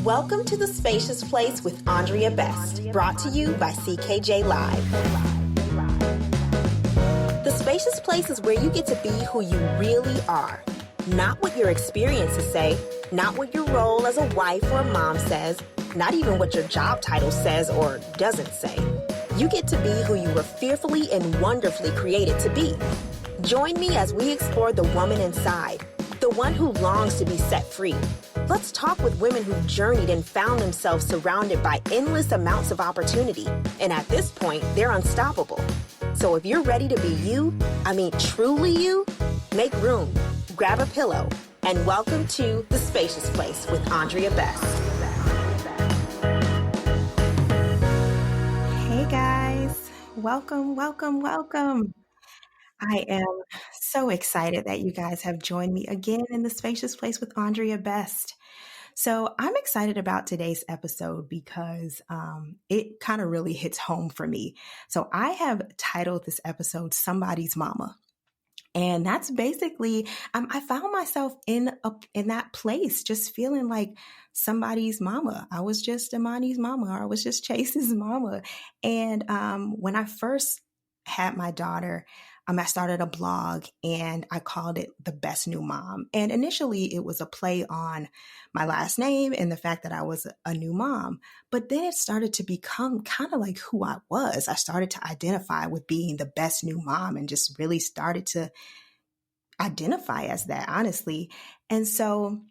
Welcome to The Spacious Place with Andrea Best, brought to you by CKJ Live. The Spacious Place is where you get to be who you really are. Not what your experiences say, not what your role as a wife or a mom says, not even what your job title says or doesn't say. You get to be who you were fearfully and wonderfully created to be. Join me as we explore the woman inside, the one who longs to be set free. Let's talk with women who journeyed and found themselves surrounded by endless amounts of opportunity. And at this point, they're unstoppable. So if you're ready to be you, truly you, make room, grab a pillow, and welcome to The Spacious Place with Andrea Best. Hey guys, welcome. I am so excited that you guys have joined me again in The Spacious Place with Andrea Best. So I'm excited about today's episode because it kind of really hits home for me. So I have titled this episode Somebody's Mama. And that's basically, I found myself in that place, just feeling like somebody's mama. I was just Imani's mama, or I was just Chase's mama. And when I first had my daughter, I started a blog and I called it The Best New Mom. And initially it was a play on my last name and the fact that I was a new mom. But then it started to become kind of like who I was. I started to identify with being the best new mom and just really started to identify as that, honestly. And so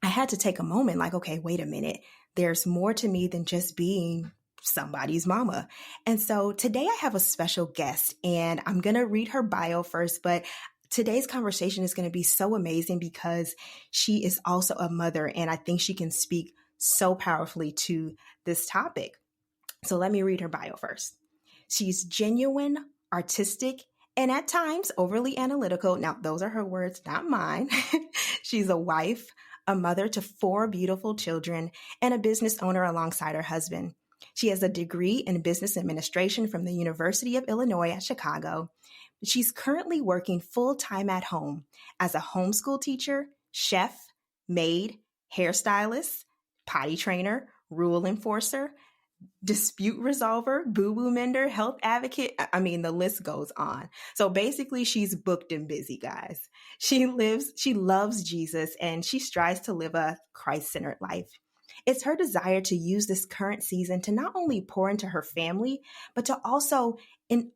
I had to take a moment like, okay, wait a minute. There's more to me than just being somebody's mama. And so today I have a special guest and I'm going to read her bio first, but today's conversation is going to be so amazing because she is also a mother and I think she can speak so powerfully to this topic. So let me read her bio first. She's genuine, artistic, and at times overly analytical. Now, those are her words, not mine. She's a wife, a mother to 4 beautiful children, and a business owner alongside her husband. She has a degree in business administration from the University of Illinois at Chicago. She's currently working full-time at home as a homeschool teacher, chef, maid, hairstylist, potty trainer, rule enforcer, dispute resolver, boo-boo mender, health advocate. The list goes on. So basically, she's booked and busy, guys. She loves Jesus, and she strives to live a Christ-centered life. It's her desire to use this current season to not only pour into her family, but to also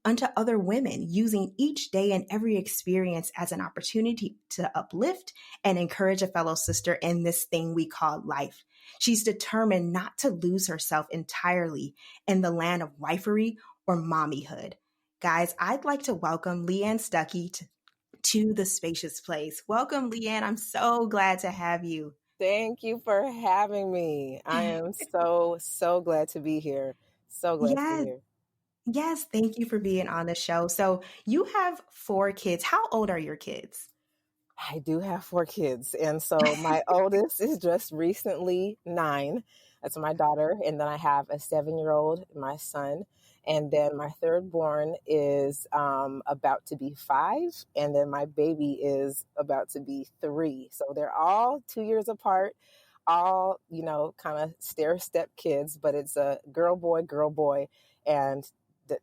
unto other women, using each day and every experience as an opportunity to uplift and encourage a fellow sister in this thing we call life. She's determined not to lose herself entirely in the land of wifery or mommyhood. Guys, I'd like to welcome Leanne Stuckey to The Spacious Place. Welcome, Leanne. I'm so glad to have you. Thank you for having me. I am so glad to be here. So glad to be here. Yes, thank you for being on the show. So you have 4 kids. How old are your kids? I do have 4 kids. And so my oldest is just recently 9. That's my daughter. And then I have a 7-year-old, my son. And then my third born is about to be 5. And then my baby is about to be 3. So they're all 2 years apart, all, kind of stair-step kids. But it's a girl, boy. And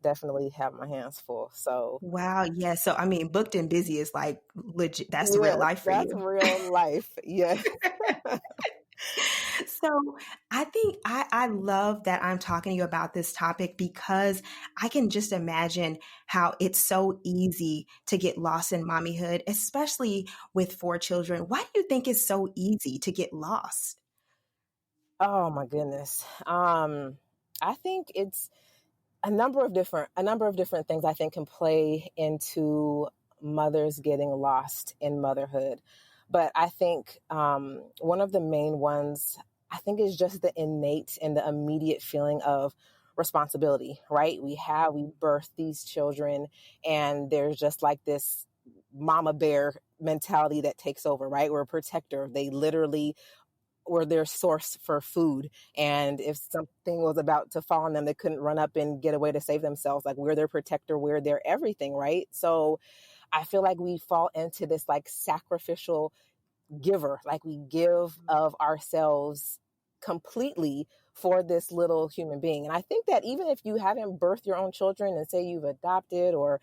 definitely have my hands full. So wow, yeah. So booked and busy is like legit. That's real life for you. That's real life. Yes. So I think I love that I'm talking to you about this topic because I can just imagine how it's so easy to get lost in mommyhood, especially with 4 children. Why do you think it's so easy to get lost? Oh my goodness. I think it's a number of different things I think can play into mothers getting lost in motherhood. But I think one of the main ones, I think, is just the innate and the immediate feeling of responsibility, right? We birth these children and there's just like this mama bear mentality that takes over, right? We're a protector. They literally were their source for food. And if something was about to fall on them, they couldn't run up and get away to save themselves. Like, we're their protector, we're their everything, right? So I feel like we fall into this like sacrificial giver, like we give of ourselves completely for this little human being. And I think that even if you haven't birthed your own children and say you've adopted, or,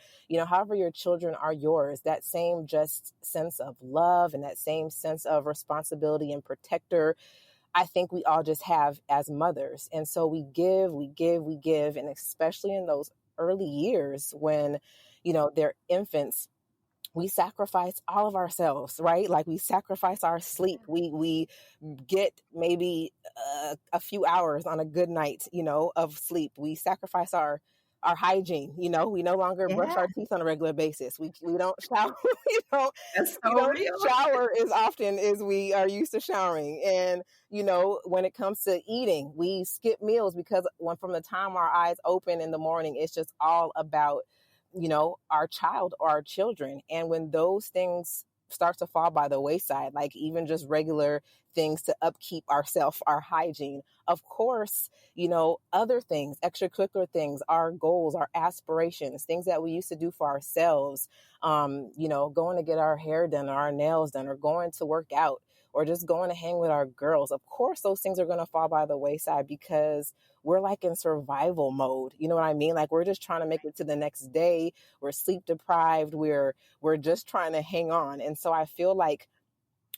however your children are yours, that same just sense of love and that same sense of responsibility and protector, I think we all just have as mothers. And so we give, we give, we give. And especially in those early years when, they're infants, we sacrifice all of ourselves, right? Like we sacrifice our sleep. We get maybe a few hours on a good night, of sleep. We sacrifice our hygiene. We no longer brush Yeah, our teeth on a regular basis. We don't shower. we don't that's we so don't real. shower as often as we are used to showering. And when it comes to eating, we skip meals because from the time our eyes open in the morning, it's just all about our child or our children. And when those things start to fall by the wayside, like even just regular things to upkeep ourself, our hygiene, of course, other things, extracurricular things, our goals, our aspirations, things that we used to do for ourselves, going to get our hair done or our nails done, or going to work out, or just going to hang with our girls. Of course, those things are going to fall by the wayside because we're like in survival mode. You know what I mean? Like we're just trying to make it to the next day. We're sleep deprived. We're just trying to hang on. And so I feel like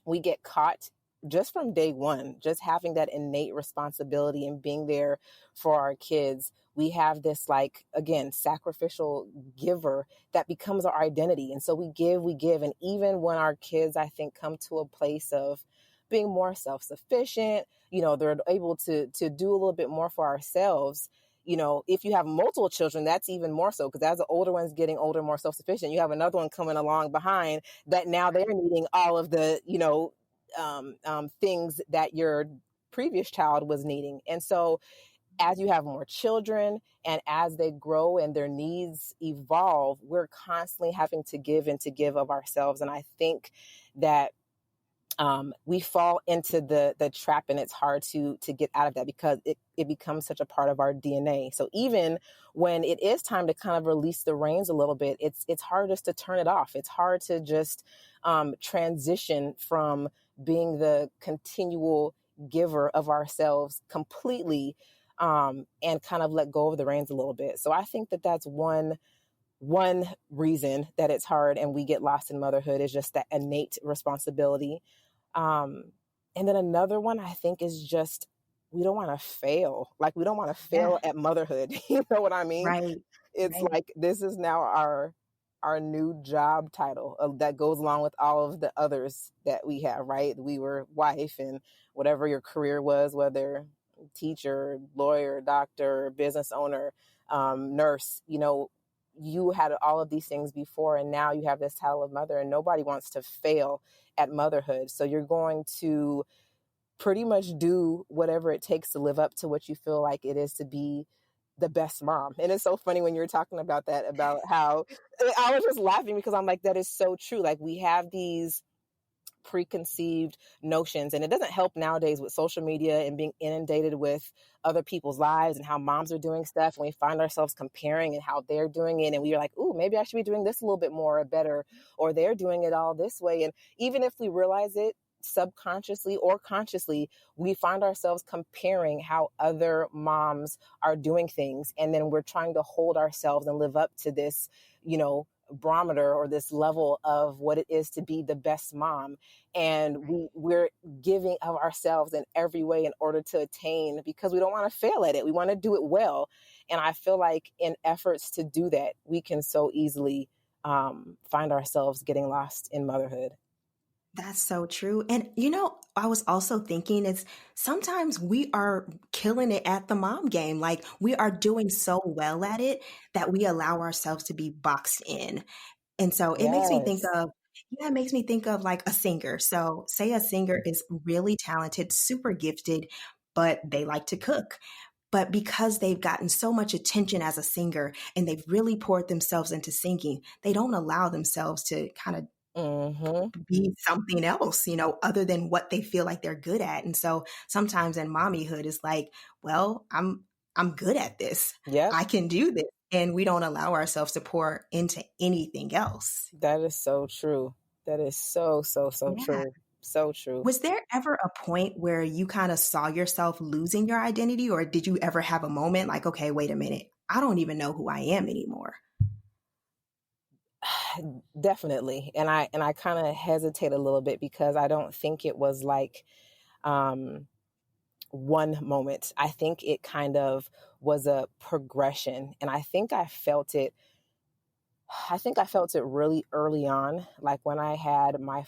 we get caught just from day one, just having that innate responsibility and being there for our kids. We have this, like, again, sacrificial giver that becomes our identity. And so we give. And even when our kids, I think, come to a place of being more self-sufficient, they're able to do a little bit more for ourselves. If you have multiple children, that's even more so, because as the older one's getting older, more self-sufficient, you have another one coming along behind that now they're needing all of the, things that your previous child was needing. And so as you have more children and as they grow and their needs evolve, we're constantly having to give and to give of ourselves. And I think that we fall into the trap, and it's hard to get out of that because it becomes such a part of our DNA. So even when it is time to kind of release the reins a little bit, it's hard just to turn it off. It's hard to just transition from being the continual giver of ourselves completely, and kind of let go of the reins a little bit. So I think that that's one reason that it's hard and we get lost in motherhood, is just that innate responsibility. And then another one I think is just, we don't want to fail. Like we don't want to Yeah, fail at motherhood. You know what I mean? right, It's right. like, this is now our new job title that goes along with all of the others that we have, right? We were wife, and whatever your career was, whether teacher, lawyer, doctor, business owner, nurse, you had all of these things before, and now you have this title of mother, and nobody wants to fail at motherhood. So you're going to pretty much do whatever it takes to live up to what you feel like it is to be the best mom. And it's so funny when you were talking about that, about how I was just laughing because I'm like, that is so true. Like we have these preconceived notions, and it doesn't help nowadays with social media and being inundated with other people's lives and how moms are doing stuff, and we find ourselves comparing and how they're doing it, and we're like, ooh, maybe I should be doing this a little bit more or better, or they're doing it all this way. And even if we realize it subconsciously or consciously, we find ourselves comparing how other moms are doing things, and then we're trying to hold ourselves and live up to this, barometer or this level of what it is to be the best mom. And we're giving of ourselves in every way in order to attain, because we don't want to fail at it. We want to do it well. And I feel like in efforts to do that, we can so easily find ourselves getting lost in motherhood. That's so true. And I was also thinking is sometimes we are killing it at the mom game. Like we are doing so well at it that we allow ourselves to be boxed in. And so it makes me think Yes. of, yeah, it makes me think of like a singer. So say a singer is really talented, super gifted, but they like to cook. But because they've gotten so much attention as a singer and they've really poured themselves into singing, they don't allow themselves to kind of Mm-hmm. be something else, other than what they feel like they're good at. And so sometimes in mommyhood it's like, well, I'm good at this. Yep. I can do this. And we don't allow ourselves to pour into anything else. That is so true. That is so, so, so Yeah. true. So true. Was there ever a point where you kind of saw yourself losing your identity, or did you ever have a moment like, okay, wait a minute, I don't even know who I am anymore? Definitely. And I kind of hesitate a little bit because I don't think it was like um one moment. I think it kind of was a progression, and I think I felt it really early on, like when I had my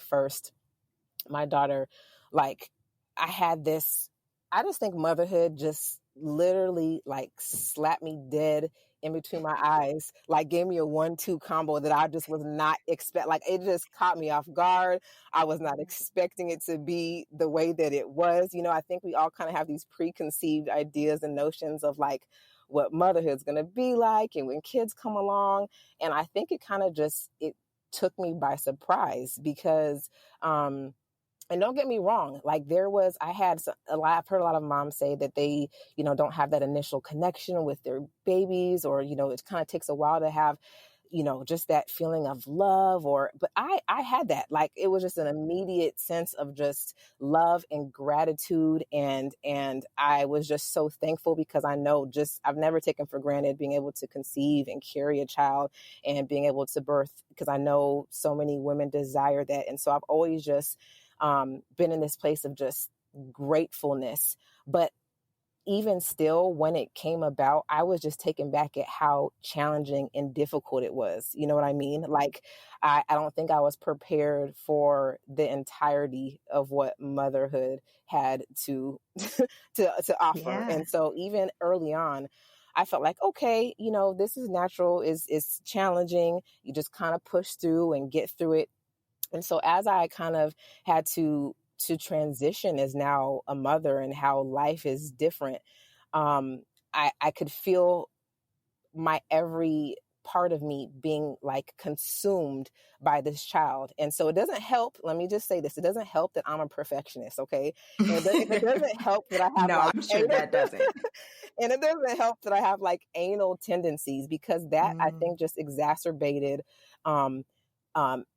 daughter. Like, I had this, I just think motherhood just literally like slapped me dead in between my eyes, like gave me a 1-2 combo that I just was not expect. Like, it just caught me off guard. I was not expecting it to be the way that it was. I think we all kind of have these preconceived ideas and notions of like what motherhood's going to be like and when kids come along. And I think it kind of just, it took me by surprise because, and don't get me wrong, like I've heard a lot of moms say that they, don't have that initial connection with their babies, or, it kind of takes a while to have, just that feeling of love, but I had that. Like, it was just an immediate sense of just love and gratitude. And I was just so thankful because I know, just, I've never taken for granted being able to conceive and carry a child and being able to birth, because I know so many women desire that. And so I've always just been in this place of just gratefulness. But even still, when it came about, I was just taken back at how challenging and difficult it was. You know what I mean? Like, I don't think I was prepared for the entirety of what motherhood had to to offer. Yeah. And so even early on, I felt like, okay, this is natural, is challenging. You just kind of push through and get through it. And so as I kind of had to transition as now a mother and how life is different, um, I could feel my every part of me being like consumed by this child. And so it doesn't help. Let me just say this. It doesn't help that I'm a perfectionist. Okay. And it doesn't help that I have No, like I'm sure that doesn't. and it doesn't help that I have like anal tendencies, because that, I Mm, think, just exacerbated um,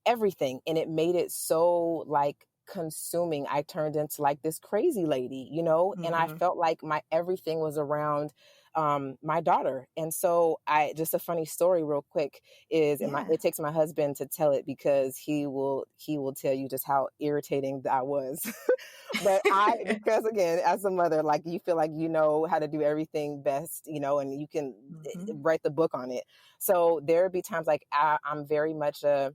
everything. And it made it so like consuming. I turned into like this crazy lady, and I mhm. felt like my everything was around my daughter. And so, just a funny story real quick is, Yeah. it takes my husband to tell it because he will tell you just how irritating I was. But because again, as a mother, like, you feel like you know how to do everything best, and you can Mhm. write the book on it. So there would be times like I'm very much a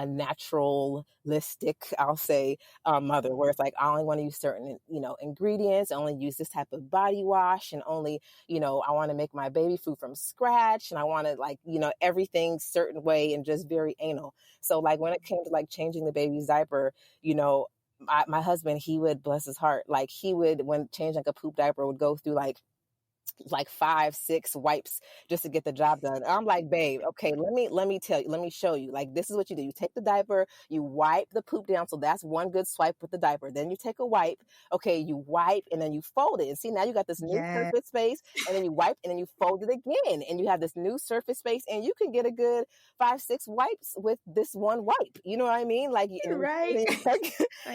naturalistic, I'll say, mother, where it's like I only want to use certain, ingredients, I only use this type of body wash, and only, I want to make my baby food from scratch, and I want to, like, everything certain way, and just very anal. So like when it came to like changing the baby's diaper, my husband, he would, bless his heart, like he would, when changing like a poop diaper, would go through like 5, 6 wipes just to get the job done. I'm like, babe, okay, let me tell you, let me show you. Like, this is what you do. You take the diaper, you wipe the poop down. So that's one good swipe with the diaper. Then you take a wipe. Okay, you wipe and then you fold it. And see, now you got this new Yeah. surface space, and then you wipe and then you fold it again. And you have this new surface space, and you can get a good 5, 6 wipes with this one wipe. You know what I mean? Like, Right.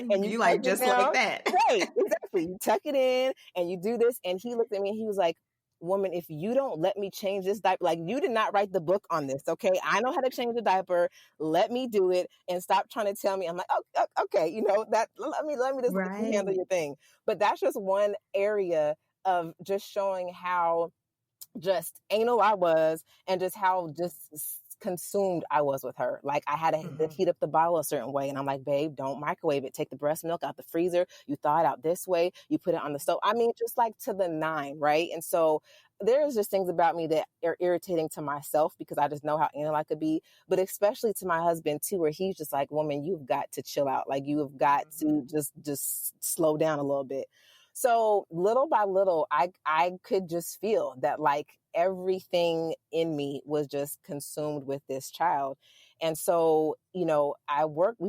and you You tuck like it just like down. that. Right, exactly. You tuck it in and you do this. And he looked at me and he was like, woman, if you don't let me change this diaper, like, you did not write the book on this, okay? I know how to change the diaper. Let me do it, and stop trying to tell me. I'm like, oh, okay, that. Let me just let you handle Right. your thing. But that's just one area of just showing how just anal I was, and just how just consumed I was with her. Like, I had to Mhm. heat up the bottle a certain way, and I'm like, babe, don't microwave it. Take the breast milk out the freezer. You thaw it out this way. You put it on the stove. I mean, just like to the nine, right? And so there's just things about me that are irritating to myself because I just know how anal I could be, but especially to my husband too, where he's just like, woman, you've got to chill out. Like, you have got to Mhm. just slow down a little bit. So little by little, I could just feel that like everything in me was just consumed with this child. And so, we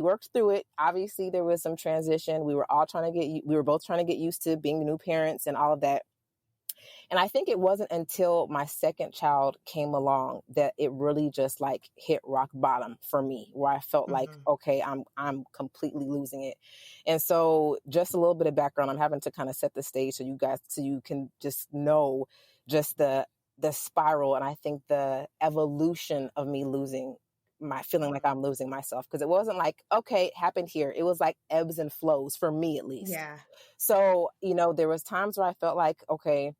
worked through it. Obviously there was some transition. We were both trying to get used to being new parents and all of that. And I think it wasn't until my second child came along that it really just like hit rock bottom for me, where I felt like, Mhm. okay, I'm completely losing it. And so just a little bit of background, I'm having to kind of set the stage so you can just know just the spiral, and I think the evolution of me losing my feeling like Mhm. I'm losing myself, because it wasn't like, okay, it happened here. It was like ebbs and flows for me, at least. Yeah. So, there was times where I felt like, okay,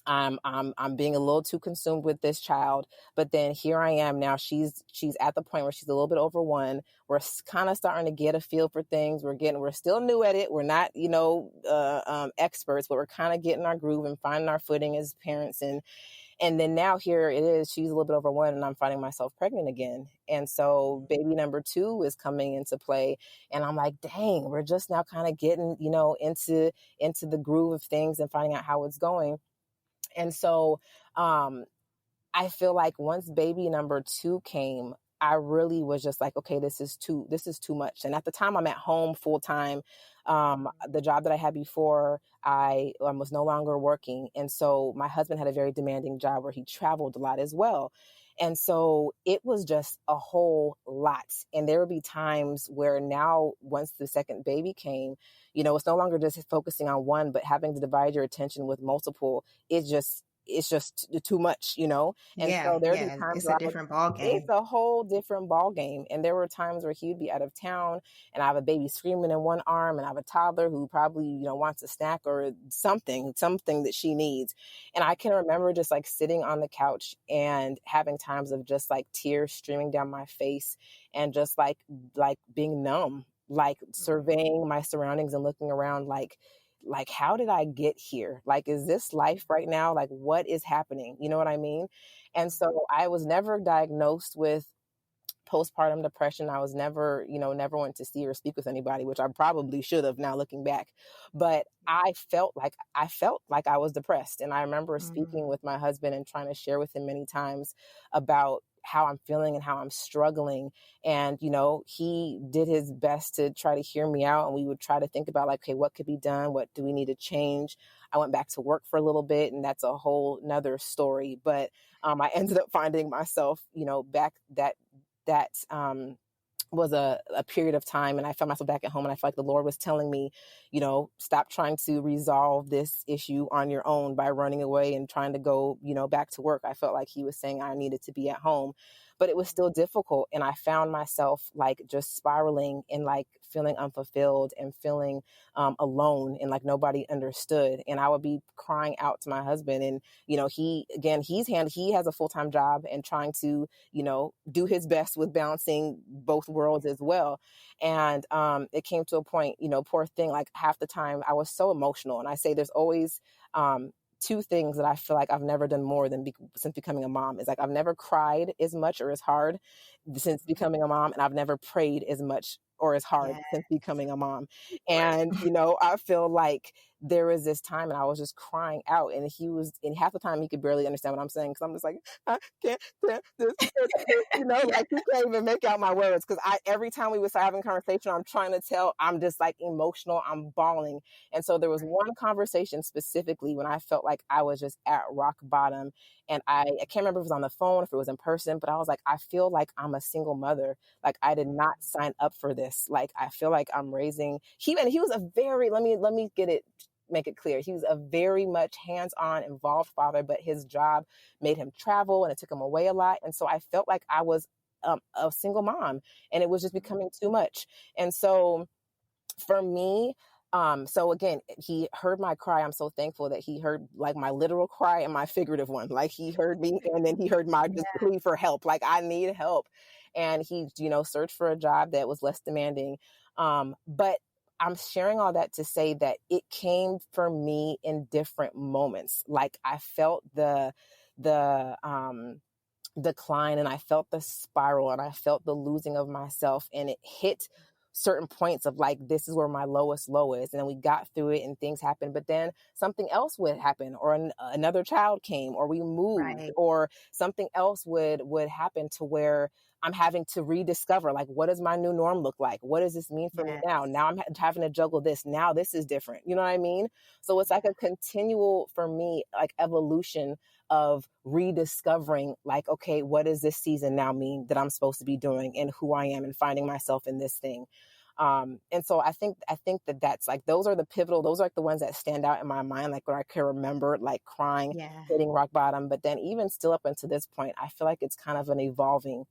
I'm being a little too consumed with this child, but then here I am now. She's at the point where she's a little bit over one. We're kind of starting to get a feel for things. We're still new at it. We're not experts, but we're kind of getting our groove and finding our footing as parents. And then now here it is. She's a little bit over one, and I'm finding myself pregnant again. And so baby number two is coming into play, and I'm like, dang, we're just now kind of getting into the groove of things and finding out how it's going. And so I feel like once baby number two came, I really was just like, okay, this is too much. And at the time I'm at home full time. The job that I had before, I was no longer working. And so my husband had a very demanding job where he traveled a lot as well. And so it was just a whole lot. And there would be times where now, once the second baby came, it's no longer just focusing on one, but having to divide your attention with multiple. It's just too much. And Yeah. so there'd be Yeah. times It's where a I would, different ball it's game. a whole different ball game. And there were times where he would be out of town, and I have a baby screaming in one arm, and I have a toddler who probably, wants a snack or something that she needs. And I can remember just like sitting on the couch and having times of just like tears streaming down my face, and just like being numb, like Mhm. surveying my surroundings and looking around like how did I get here? Like, is this life right now? Like, what is happening? You know what I mean? And Mhm. so I was never diagnosed with postpartum depression. I was never, never went to see or speak with anybody, which I probably should have now looking back. But I felt like I was depressed. And I remember speaking Mhm. with my husband and trying to share with him many times about how I'm feeling and how I'm struggling. And, he did his best to try to hear me out. And we would try to think about like, okay, what could be done? What do we need to change? I went back to work for a little bit, and that's a whole nother story. But I ended up finding myself, back that was a period of time, and I found myself back at home, and I felt like the Lord was telling me, stop trying to resolve this issue on your own by running away and trying to go, back to work. I felt like he was saying I needed to be at home, but it was still difficult. And I found myself like just spiraling and like feeling unfulfilled and feeling alone, and like nobody understood. And I would be crying out to my husband, and he has a full-time job and trying to do his best with balancing both worlds as well. And it came to a point, poor thing, like half the time I was so emotional. And I say there's always two things that I feel like I've never done more than since becoming a mom. Is like I've never cried as much or as hard since becoming a mom, and I've never prayed as much or as hard Yeah. since becoming a mom. Right. And I feel like there was this time, and I was just crying out, and half the time he could barely understand what I'm saying, because I'm just like, I can't stand this, Yeah. like he can't even make out my words, because every time we was having a conversation, I'm trying to tell, I'm just like emotional, I'm bawling. And so there was Right. one conversation specifically when I felt like I was just at rock bottom, and I can't remember if it was on the phone, if it was in person, but I was like, I feel like I'm a single mother. Like I did not sign up for this. Like I feel like I'm raising and he was a very, let me make it clear. He was a very much hands-on involved father, but his job made him travel and it took him away a lot. And so I felt like I was a single mom, and it was just Mhm. becoming too much. And so for me, so again, he heard my cry. I'm so thankful that he heard like my literal cry and my figurative one. Like he heard me, and then he heard my just Yeah. plea for help. Like I need help. And he, searched for a job that was less demanding. But I'm sharing all that to say that it came for me in different moments. Like I felt the decline, and I felt the spiral, and I felt the losing of myself, and it hit certain points of like, this is where my lowest low is. And then we got through it and things happened, but then something else would happen, or another child came, or we moved, Right. or something else would happen to where I'm having to rediscover, like, what does my new norm look like? What does this mean for me Yes. now? Now I'm having to juggle this. Now this is different. You know what I mean? So it's like a continual, for me, like evolution of rediscovering, like, okay, what does this season now mean that I'm supposed to be doing and who I am and finding myself in this thing. And so I think that that's like, those are the pivotal, those are like the ones that stand out in my mind, like where I can remember like crying, Yeah. hitting rock bottom. But then even still up until this point, I feel like it's kind of an evolving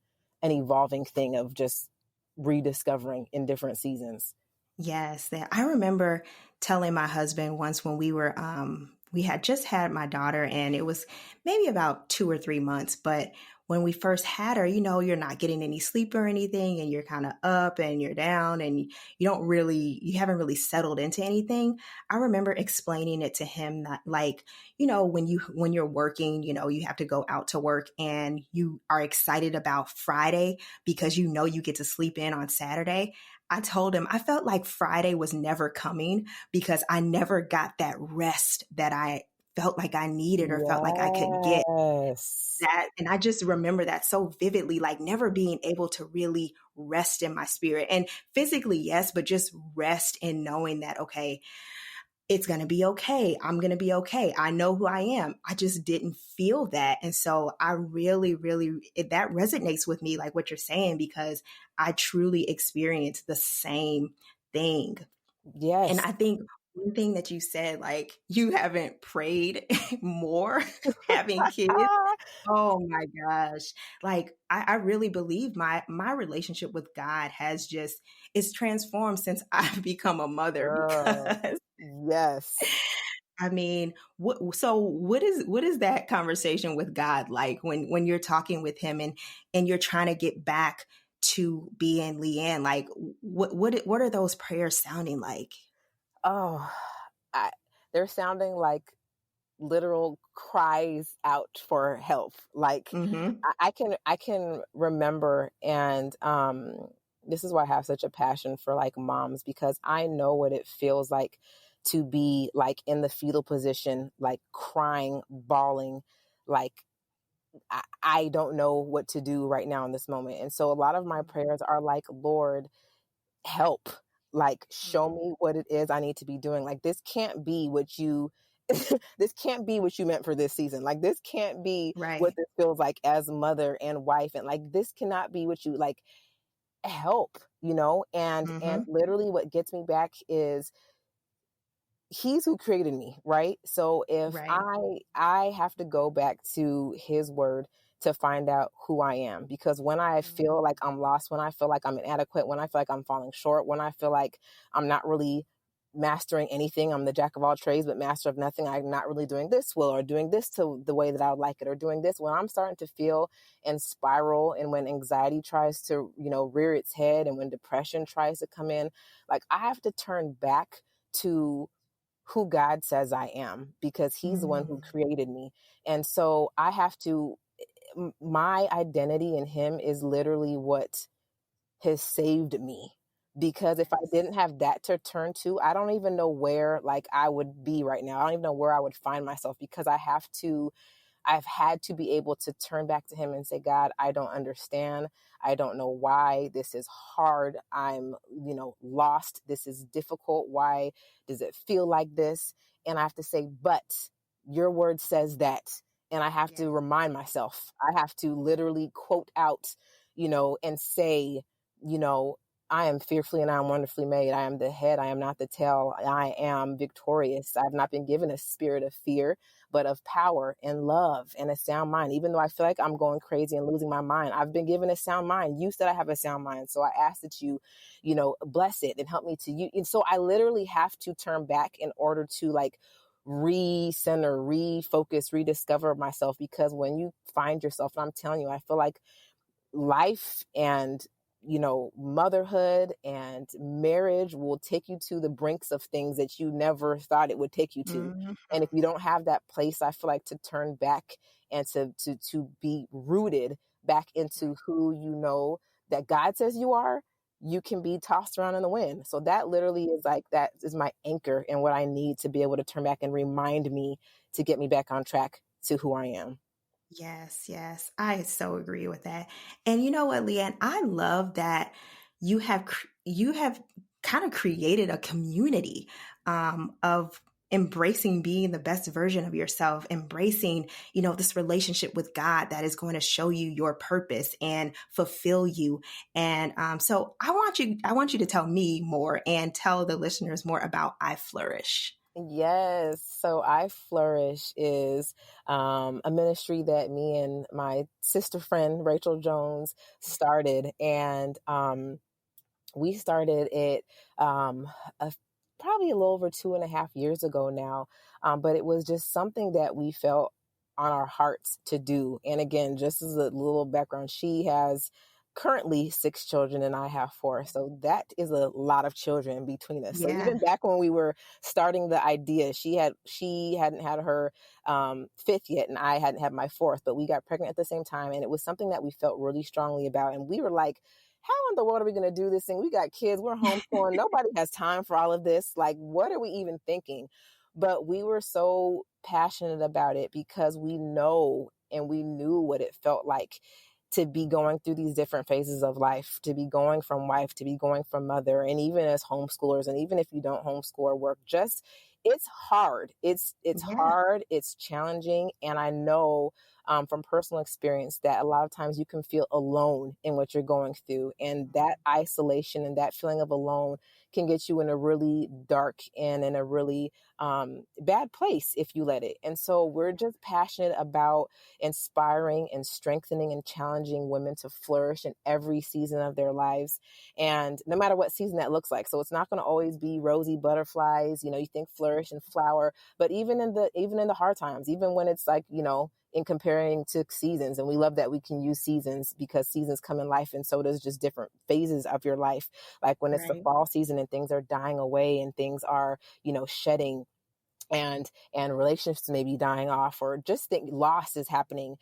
thing of just rediscovering in different seasons. Yes, that I remember telling my husband once when we had just had my daughter and it was maybe about 2 or 3 months, but when we first had her, you're not getting any sleep or anything and you're kind of up and you're down and you haven't really settled into anything. I remember explaining it to him that like, when you're working, you have to go out to work and you are excited about Friday because you get to sleep in on Saturday. I told him I felt like Friday was never coming because I never got that rest that I felt like I needed or felt like I could get Yes. that. And I just remember that so vividly, like never being able to really rest in my spirit and physically, yes, but just rest in knowing that, okay, it's going to be okay. I'm going to be okay. I know who I am. I just didn't feel that. And so I really, that resonates with me, like what you're saying, because I truly experienced the same thing. And Yes. I think one thing that you said, like you haven't prayed more having kids. Oh my gosh. Like I really believe my relationship with God it's transformed since I've become a mother Girl. because Yes. I mean, what is that conversation with God like when you're talking with him and you're trying to get back to being Leanne? Like what are those prayers sounding like? Oh, I, they're sounding like literal cries out for help. Like Mhm. I can remember, and this is why I have such a passion for like moms, because I know what it feels like to be like in the fetal position, like crying, bawling, like I don't know what to do right now in this moment. And so a lot of my prayers are like, Lord, help, like show Mhm. me what it is I need to be doing. Like this can't be what you this can't be what you meant for this season. Like this can't be what Right. this feels like as mother and wife, and like this cannot be what you like, help, and Mhm. literally what gets me back is he's who created me, right? So if Right. I have to go back to his word to find out who I am, because when I feel like I'm lost, when I feel like I'm inadequate, when I feel like I'm falling short, when I feel like I'm not really mastering anything, I'm the jack of all trades but master of nothing, I'm not really doing this well or doing this to the way that I would like it or doing this, when I'm starting to feel and spiral, and when anxiety tries to, rear its head, and when depression tries to come in, like I have to turn back to who God says I am, because he's the one who Mm. created me. And so I have to, my identity in him is literally what has saved me. Because if I Yes. didn't have that to turn to, I don't even know where like I would be right now. I don't even know where I would find myself, because I've had to be able to turn back to him and say, God, I don't understand. I don't know why this is hard. I'm, lost. This is difficult. Why does it feel like this? And I have to say, but your word says that. And I have to Yes. remind myself, I have to literally quote out, and say, you know, I am fearfully and I am wonderfully made. I am the head. I am not the tail. I am victorious. I've not been given a spirit of fear, but of power and love and a sound mind. Even though I feel like I'm going crazy and losing my mind, I've been given a sound mind. You said I have a sound mind. So I ask that you, bless it and help me to you. And so I literally have to turn back in order to like recenter, refocus, rediscover myself. Because when you find yourself, and I'm telling you, I feel like life and motherhood and marriage will take you to the brinks of things that you never thought it would take you to. Mhm. And if you don't have that place, I feel like, to turn back and to be rooted back into Right. who that God says you are, you can be tossed around in the wind. So that literally is like, that is my anchor and what I need to be able to turn back and remind me to get me back on track to who I am. Yes, yes. I so agree with that. And you know what, Leanne? I love that you have kind of created a community of embracing being the best version of yourself, embracing, this relationship with God that is going to show you your purpose and fulfill you. And so I want you to tell me more and tell the listeners more about I Flourish. Yes. So I Flourish is a ministry that me and my sister friend, Rachel Jones, started. And we started it a, probably a little over 2.5 years ago now. But it was just something that we felt on our hearts to do. And again, just as a little background, she has currently 6 children and I have 4. So that is a lot of children between us. So Yeah, even back when we were starting the idea, she hadn't had her fifth yet, and I hadn't had my fourth, but we got pregnant at the same time. And it was something that we felt really strongly about. And we were like, how in the world are we going to do this thing? We got kids, we're homeschooling. Nobody has time for all of this. Like, what are we even thinking? But we were so passionate about it because we know and we knew what it felt like to be going through these different phases of life, to be going from wife, to be going from mother, and even as homeschoolers, and even if you don't homeschool or work, just it's hard. It's yeah, hard. It's challenging, and I know from personal experience that a lot of times you can feel alone in what you're going through. And that isolation and that feeling of alone can get you in a really dark and in a really bad place if you let it. And so we're just passionate about inspiring and strengthening and challenging women to flourish in every season of their lives. And no matter what season that looks like. So it's not going to always be rosy butterflies. You think flourish and flower, but even in the hard times, even when it's like, in comparing to seasons. And we love that we can use seasons because seasons come in life, and so does just different phases of your life. Like when it's the right. fall season and things are dying away and things are, shedding, and relationships may be dying off, or just think loss is happening.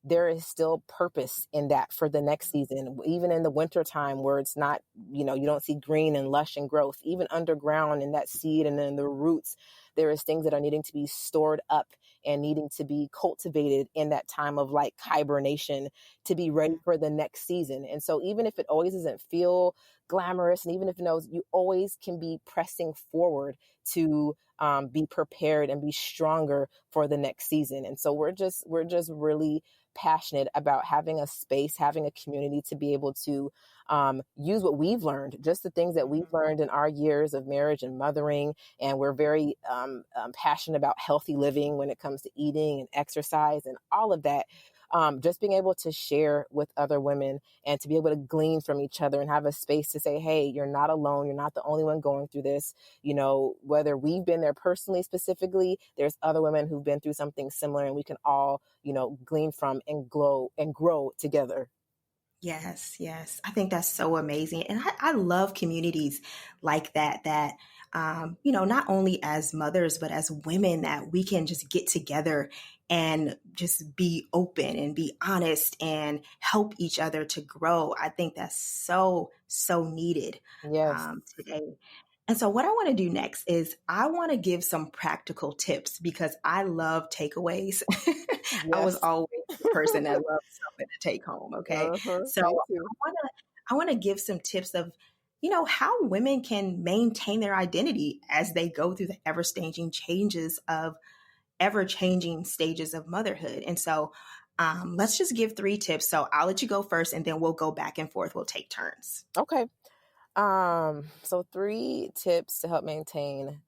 There is still purpose in that for the next season, even in the winter time where it's not, you don't see green and lush and growth, even underground in that seed and in the roots. There is things that are needing to be stored up and needing to be cultivated in that time of like hibernation to be ready for the next season. And so even if it always doesn't feel glamorous, and even if you always can be pressing forward to be prepared and be stronger for the next season. And so we're just really passionate about having a space, having a community to be able to use what we've learned, just the things that we've learned in our years of marriage and mothering. And we're very passionate about healthy living when it comes to eating and exercise and all of that. Just being able to share with other women and to be able to glean from each other and have a space to say, hey, you're not alone. You're not the only one going through this. Whether we've been there personally, specifically, there's other women who've been through something similar, and we can all, glean from and glow and grow together. Yes, yes. I think that's so amazing. And I love communities like that, not only as mothers, but as women, that we can just get together and just be open and be honest and help each other to grow. I think that's so, so needed Yes. today. And so, what I want to do next is I want to give some practical tips because I love takeaways. I was Yes. always the person that loved something to take home. Okay. Uh-huh. So, Me too. I want to give some tips of, how women can maintain their identity as they go through the ever changing stages of motherhood. And so, let's just give 3 tips. So, I'll let you go first and then we'll go back and forth. We'll take turns. Okay. So 3 tips to help maintain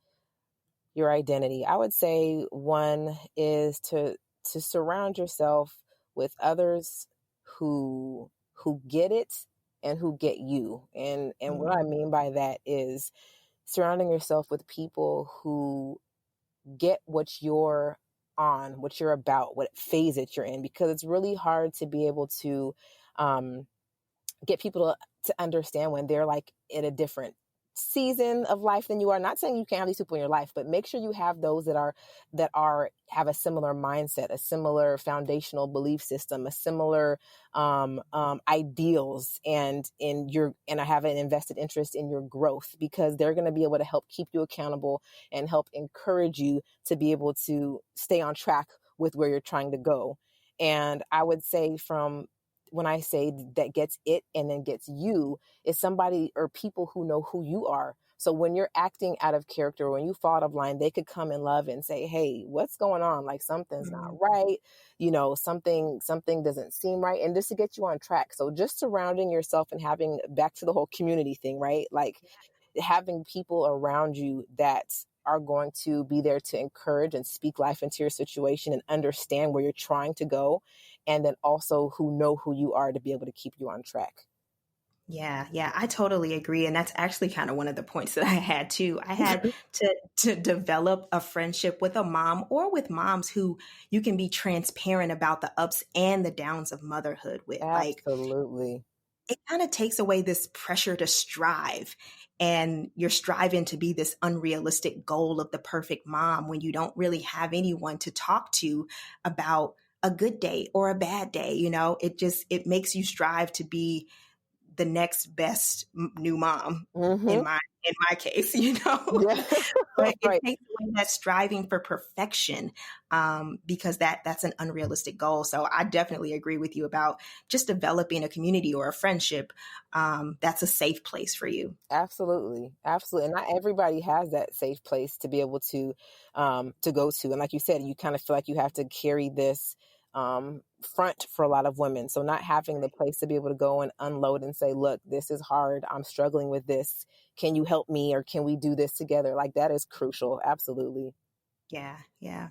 your identity. I would say one is to surround yourself with others who get it and who get you. And what I Mhm. mean by that is surrounding yourself with people who get what you're on, what you're about, what phase that you're in, because it's really hard to be able to um, get people to understand when they're like in a different season of life than you are. Not saying you can't have these people in your life, but make sure you have those that have a similar mindset, a similar foundational belief system, a similar ideals, and I have an invested interest in your growth, because they're going to be able to help keep you accountable and help encourage you to be able to stay on track with where you're trying to go. And I would say, from when I say that gets it and then gets you, is somebody or people who know who you are. So when you're acting out of character, when you fall out of line, they could come in love and say, hey, what's going on? Like, something's not Mhm. right. Something doesn't seem right. And just to get you on track. So just surrounding yourself and having, back to the whole community thing, right? Like, having people around you that are going to be there to encourage and speak life into your situation and understand where you're trying to go. And then also who know who you are to be able to keep you on track. Yeah, yeah, I totally agree. And that's actually kind of one of the points that I had too. I had to develop a friendship with a mom or with moms who you can be transparent about the ups and the downs of motherhood with. Like, Absolutely. it kind of takes away this pressure to strive, and you're striving to be this unrealistic goal of the perfect mom when you don't really have anyone to talk to about a good day or a bad day. It makes you strive to be the next best new mom Mm-hmm. in my case, Yeah. but it Right. takes away that striving for perfection, because that's an unrealistic goal. So I definitely agree with you about just developing a community or a friendship, that's a safe place for you. Absolutely. Absolutely. And not everybody has that safe place to be able to go to. And like you said, you kind of feel like you have to carry this front for a lot of women. So not having the place to be able to go and unload and say, look, this is hard. I'm struggling with this. Can you help me, or can we do this together? Like, that is crucial. Absolutely. Yeah, yeah.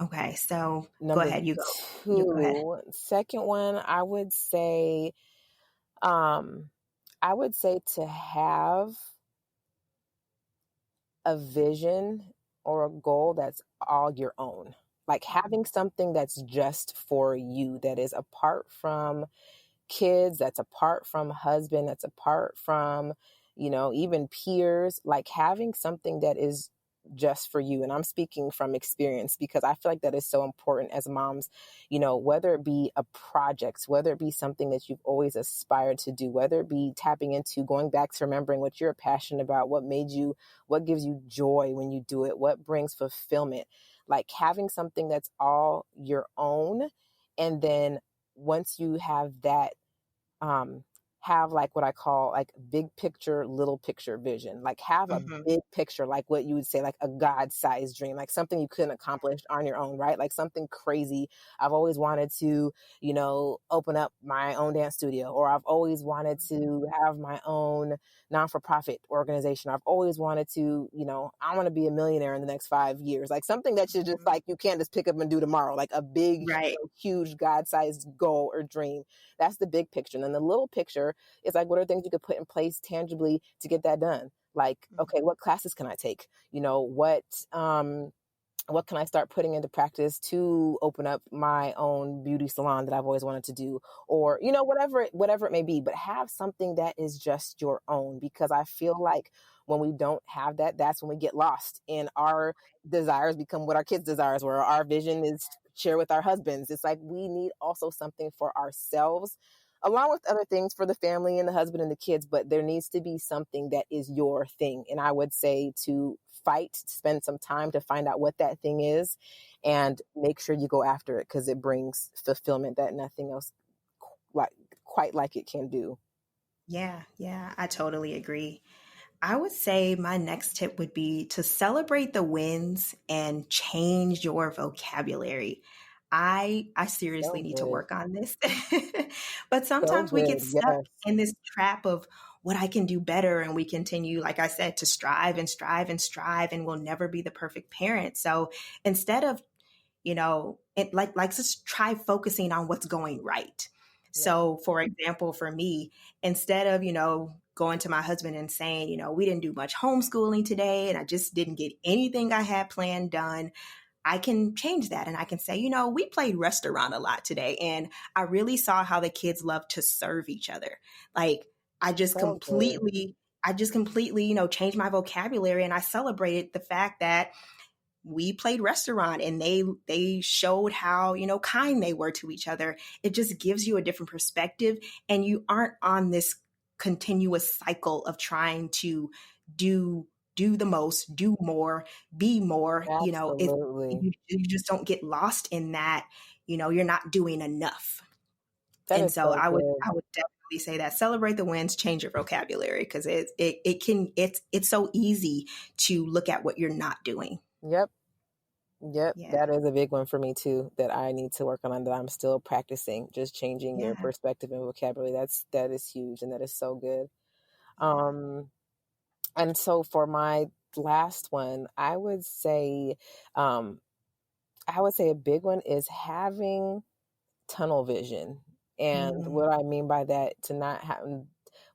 Okay, so go Number ahead. You go ahead. two, second one, um, I would say to have a vision or a goal that's all your own. Like, having something that's just for you, that is apart from kids, that's apart from husband, that's apart from, even peers, like having something that is just for you. And I'm speaking from experience because I feel like that is so important as moms, whether it be a project, whether it be something that you've always aspired to do, whether it be tapping into going back to remembering what you're passionate about, what gives you joy when you do it, what brings fulfillment, like having something that's all your own. And then once you have that, um, have like what I call like big picture, little picture vision, like have a Hmm. big picture, like what you would say, like a God-sized dream, like something you couldn't accomplish on your own, right? Like something crazy. I've always wanted to, open up my own dance studio, or I've always wanted to have my own non-for-profit organization. I've always wanted to, I want to be a millionaire in the next 5 years, like something that you just like, you can't just pick up and do tomorrow, like a big, Right. huge God-sized goal or dream. That's the big picture. And then the little picture is like, what are things you could put in place tangibly to get that done? Like, okay, what classes can I take? What can I start putting into practice to open up my own beauty salon that I've always wanted to do, or whatever it may be, but have something that is just your own, because I feel like when we don't have that, that's when we get lost, and our desires become what our kids' desires were. Our vision is share with our husbands. It's like we need also something for ourselves, along with other things for the family and the husband and the kids, but there needs to be something that is your thing. And I would say to spend some time to find out what that thing is, and make sure you go after it, because it brings fulfillment that nothing else like quite like it can do. Yeah, yeah, I totally agree. I would say my next tip would be to celebrate the wins and change your vocabulary. I seriously So need to good. work on this. But So sometimes we get good. stuck Yes. in this trap of what I can do better, and we continue, like I said, to strive and strive and strive, and we'll never be the perfect parent. So instead of, like just try focusing on what's going right. Yeah. So for example, for me, instead of, going to my husband and saying, we didn't do much homeschooling today and I just didn't get anything I had planned done, I can change that. And I can say, we played restaurant a lot today, and I really saw how the kids love to serve each other. Like, I just So good. completely, changed my vocabulary, and I celebrated the fact that we played restaurant, and they showed how, kind they were to each other. It just gives you a different perspective, and you aren't on this continuous cycle of trying to do the most, do more, be more. It Absolutely. you just don't get lost in that. you're not doing enough. That And is so so I good. would definitely say that celebrate the wins, change your vocabulary, because it's so easy to look at what you're not doing. Yep. Yep, Yeah. that is a big one for me too, that I need to work on and that I'm still practicing, just changing your Yeah. perspective and vocabulary. That is huge and that is so good. Yeah. Um and so for my last one, um I would say a big one is having tunnel vision. And Mm, what I mean by that, to not have,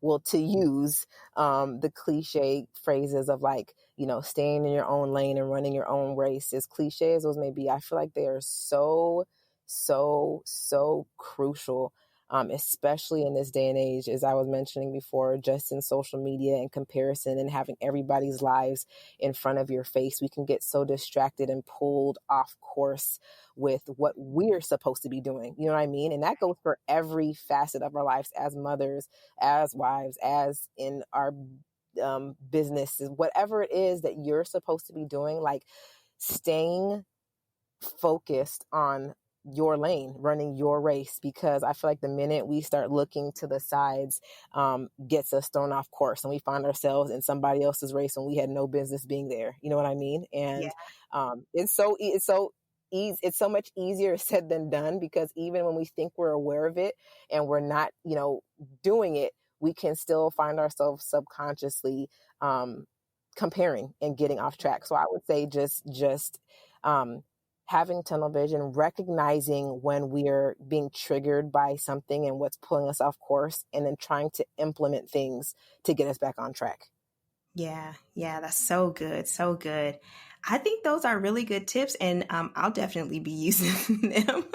well, to use the cliche phrases of like, staying in your own lane and running your own race, as cliche as those may be, I feel like they are so, so, so crucial. Especially in this day and age, as I was mentioning before, just in social media and comparison and having everybody's lives in front of your face, we can get so distracted and pulled off course with what we're supposed to be doing. You know what I mean? And that goes for every facet of our lives as mothers, as wives, as in our businesses, whatever it is that you're supposed to be doing, like staying focused on your lane, running your race, because I feel like the minute we start looking to the sides, gets us thrown off course and we find ourselves in somebody else's race when we had no business being there. You know what I mean? yeah. And it's so much easier said than done, because even when we think we're aware of it and we're not, doing it, we can still find ourselves subconsciously comparing and getting off track. So I would say just um, having tunnel vision, recognizing when we're being triggered by something and what's pulling us off course, and then trying to implement things to get us back on track. Yeah, yeah, that's so good, so good. I think those are really good tips, and I'll definitely be using them.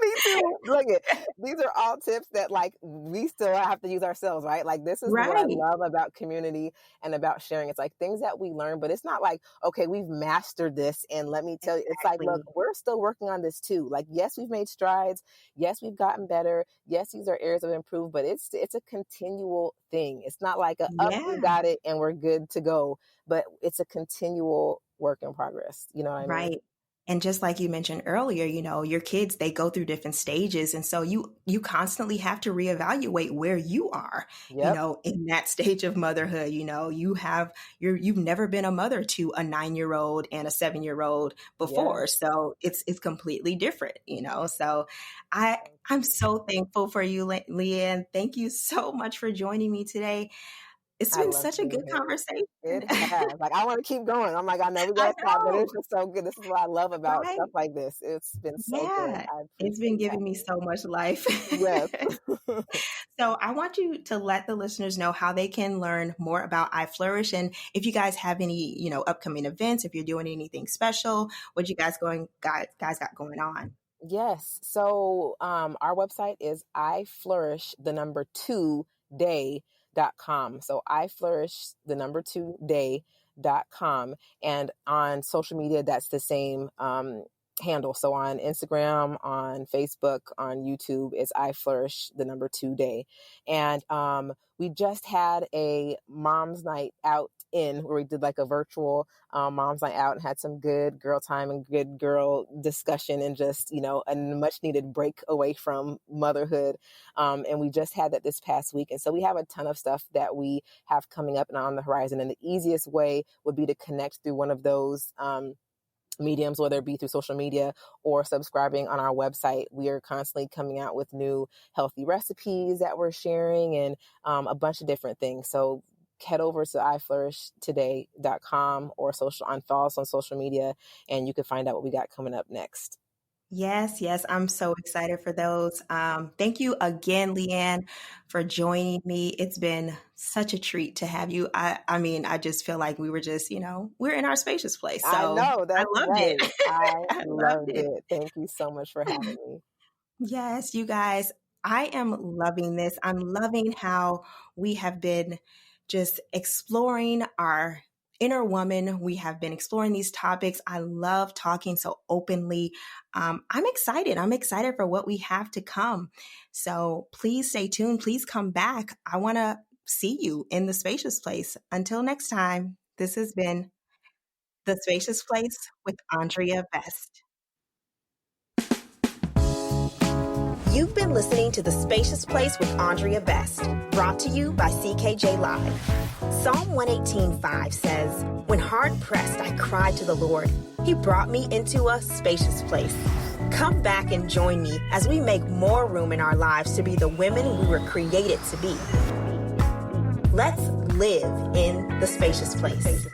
Me too. Look at these are all tips that like we still have to use ourselves, right? Like this is what I Right, love about community and about sharing. It's like things that we learn, but it's not like, okay, we've mastered this and let me tell you, it's like, look, exactly. we're still working on this too. Like, yes, we've made strides. Yes, we've gotten better. Yes, these are areas of improvement, but it's a continual thing. It's not like a up, we Yeah. got it and we're good to go, but it's a continual work in progress. You know what I mean? Right. And just like you mentioned earlier, your kids, they go through different stages. And so you constantly have to reevaluate where you are, Yep. in that stage of motherhood. You've never been a mother to a 9-year-old and a 7-year-old Yeah. before. So it's completely different. So I So I'm true. so thankful for you, Leanne. Thank you so much for joining me today. It's I been love such a being good here. conversation. It has. Like, I want to keep going. I'm like, I know we got I to stop, but know, it's just so good. This is what I love about right? stuff like this. It's been so good. Yeah, I it's appreciate been you giving me having me. so much life. Yes. So I want you to let the listeners know how they can learn more about I Flourish, and if you guys have any, upcoming events, if you're doing anything special, what you guys got going on. Yes. So our website is I Flourish the number 2day.com. So I Flourish the number 2day.com. And on social media, that's the same handle. So on Instagram, on Facebook, on YouTube, it's I Flourish the number 2day. And we just had a mom's night out in where we did like a virtual mom's night out and had some good girl time and good girl discussion and just, a much needed break away from motherhood. And we just had that this past week. And so we have a ton of stuff that we have coming up and on the horizon. And the easiest way would be to connect through one of those mediums, whether it be through social media or subscribing on our website. We are constantly coming out with new healthy recipes that we're sharing and a bunch of different things. So head over to iflourishtoday.com or follow us on social media, and you can find out what we got coming up next. Yes, yes, I'm so excited for those. Thank you again, Leanne, for joining me. It's been such a treat to have you. I mean, I just feel like we were just, we're in our spacious place. I So know, I that's loved it. right. I I loved loved it. it. Thank you so much for having me. Yes, you guys, I am loving this. I'm loving how we have been just exploring our inner woman. We have been exploring these topics. I love talking so openly. I'm excited. I'm excited for what we have to come. So please stay tuned. Please come back. I want to see you in the spacious place. Until next time, this has been The Spacious Place with Andrea Best. You've been listening to The Spacious Place with Andrea Best, brought to you by CKJ Live. Psalm 118:5 says, "When hard pressed, I cried to the Lord. He brought me into a spacious place." Come back and join me as we make more room in our lives to be the women we were created to be. Let's live in the spacious place.